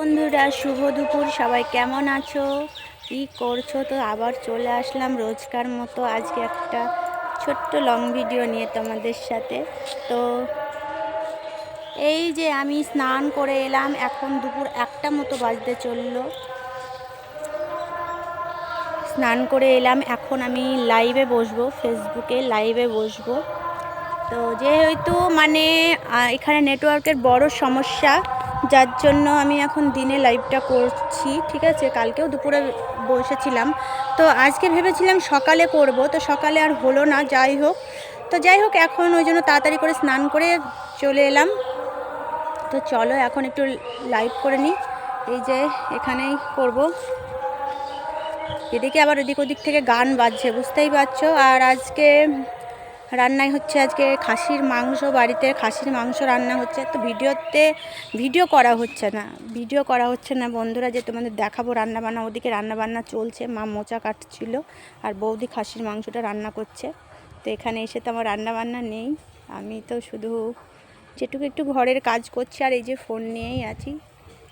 বন্ধুরা, শুভ দুপুর। সবাই কেমন আছো, কি করছো? তো আবার চলে আসলাম রোজকার মতো আজকে একটা ছোট্ট লং ভিডিও নিয়ে তোমাদের সাথে। তো এই যে আমি স্নান করে এলাম, এখন দুপুর 1টা মতো বাজতে চললো। স্নান করে এলাম, এখন আমি লাইভে বসবো, ফেসবুকে লাইভে বসবো। তো যেহেতু এখানে নেটওয়ার্কের বড় সমস্যা, যার জন্য আমি এখন দিনে লাইভটা করছি, ঠিক আছে। কালকেও দুপুরে বসেছিলাম, তো আজকে ভেবেছিলাম সকালে করব, তো সকালে আর হলো না। যাই হোক এখন ওই জন্য তাড়াতাড়ি করে স্নান করে চলে এলাম। তো চলো এখন একটু লাইভ করে নিই। এই যে এখানেই করব, এদিকে আবার ওদিক থেকে গান বাজছে, বুঝতেই পারছো। আর আজকে রান্নাই হচ্ছে, আজকে খাসির মাংস, বাড়িতে খাসির মাংস রান্না হচ্ছে। তো ভিডিও করা হচ্ছে না বন্ধুরা, যে তোমাদের দেখাবো রান্নাবান্না। ওদিকে রান্নাবান্না চলছে, মা মোচা কাটছিল আর বৌদি খাসির মাংসটা রান্না করছে। তো এখানে এসে তো আমার রান্নাবান্না নেই, আমি তো শুধু যেটুকু একটু ঘরের কাজ করছি আর এই যে ফোন নিয়েই আছি।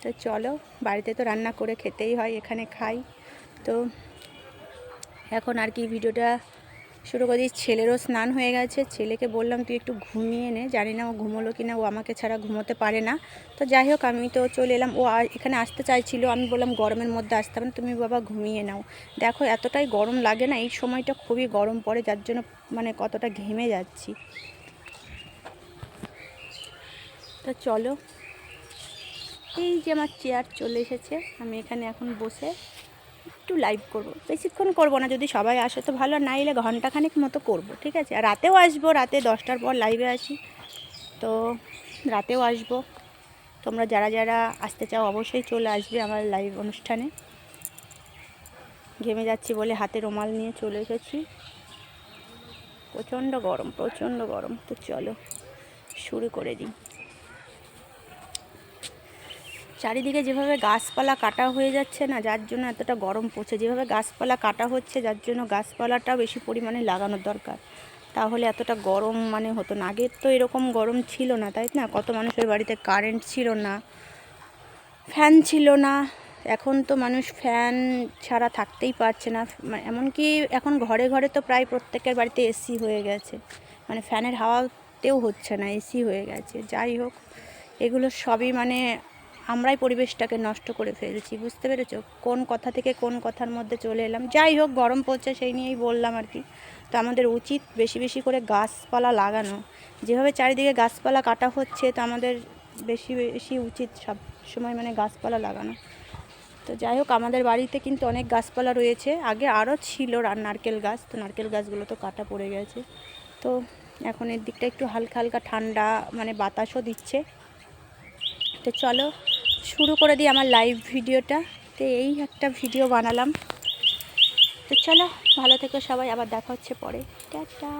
তো চলো, বাড়িতে তো রান্না করে খেতেই হয়, এখানে খাই। তো এখন আর কি ভিডিওটা শুরু করে দিই। ছেলেরও স্নান হয়ে গেছে, ছেলেকে বললাম তুই একটু ঘুমিয়ে নে, জানি না ও ঘুমোলো কি না, ও আমাকে ছাড়া ঘুমোতে পারে না। তো যাই হোক আমি তো চলে এলাম, ও এখানে আসতে চাইছিল, আমি বললাম গরমের মধ্যে আসতে হবে না, তুমি বাবা ঘুমিয়ে নাও। দেখো এতটাই গরম লাগে না, এই সময়টা খুবই গরম পড়ে, যার জন্য কতটা ঘেমে যাচ্ছি। তো চলো, এই যে আমার চেয়ার চলে এসেছে, আমি এখানে এখন বসে একটু লাইভ করব। বেশিক্ষণ করব না, যদি সবাই আসে তো ভালো, না এলে ঘন্টাখানেক মতো করব, ঠিক আছে। আর রাতেও আসবো, রাতে 10টার পর লাইভে আসি, তো রাতেও আসবো। তোমরা যারা যারা আসতে চাও অবশ্যই চলে আসবে আমার লাইভ অনুষ্ঠানে। ঘেমে যাচ্ছি বলে হাতে রুমাল নিয়ে চলে এসেছি, প্রচণ্ড গরম। তো চলো শুরু করে দিই। চারিদিকে যেভাবে গাছপালা কাটা হয়ে যাচ্ছে না, যার জন্য এতটা গরম পড়ছে। যেভাবে গাছপালা কাটা হচ্ছে, যার জন্য গাছপালাটাও বেশি পরিমাণে লাগানোর দরকার, তাহলে এতটা গরম হতো না। আগে তো এরকম গরম ছিল না, তাই না? কত মানুষের বাড়িতে কারেন্ট ছিল না, ফ্যান ছিল না। এখন তো মানুষ ফ্যান ছাড়া থাকতেই পারছে না, এমনকি এখন ঘরে ঘরে তো প্রায় প্রত্যেকের বাড়িতে এসি হয়ে গেছে, ফ্যানের হাওয়াতেও হচ্ছে না, এসি হয়ে গেছে। যাই হোক, এগুলো সবই আমরাই পরিবেশটাকে নষ্ট করে ফেলছি, বুঝতে পেরেছো? কোন কথা থেকে কোন কথার মধ্যে চলে এলাম। যাই হোক, গরম পড়ছে সেই নিয়েই বললাম আর কি। তো আমাদের উচিত বেশি বেশি করে গাছপালা লাগানো। যেভাবে চারিদিকে গাছপালা কাটা হচ্ছে, তো আমাদের বেশি বেশি উচিত সব সময় গাছপালা লাগানো। তো যাই হোক, আমাদের বাড়িতে কিন্তু অনেক গাছপালা রয়েছে, আগে আরও ছিল নারকেল গাছ, তো নারকেল গাছগুলো তো কাটা পড়ে গেছে। তো এখন এর দিকটা একটু হালকা হালকা ঠান্ডা, বাতাসও দিচ্ছে। তো চলো শুরু করে দিই আমার লাইভ ভিডিওটা। তো এই একটা ভিডিও বানালাম। তো চলো, ভালো থেকো সবাই, আবার দেখা হচ্ছে পরে, টাটা।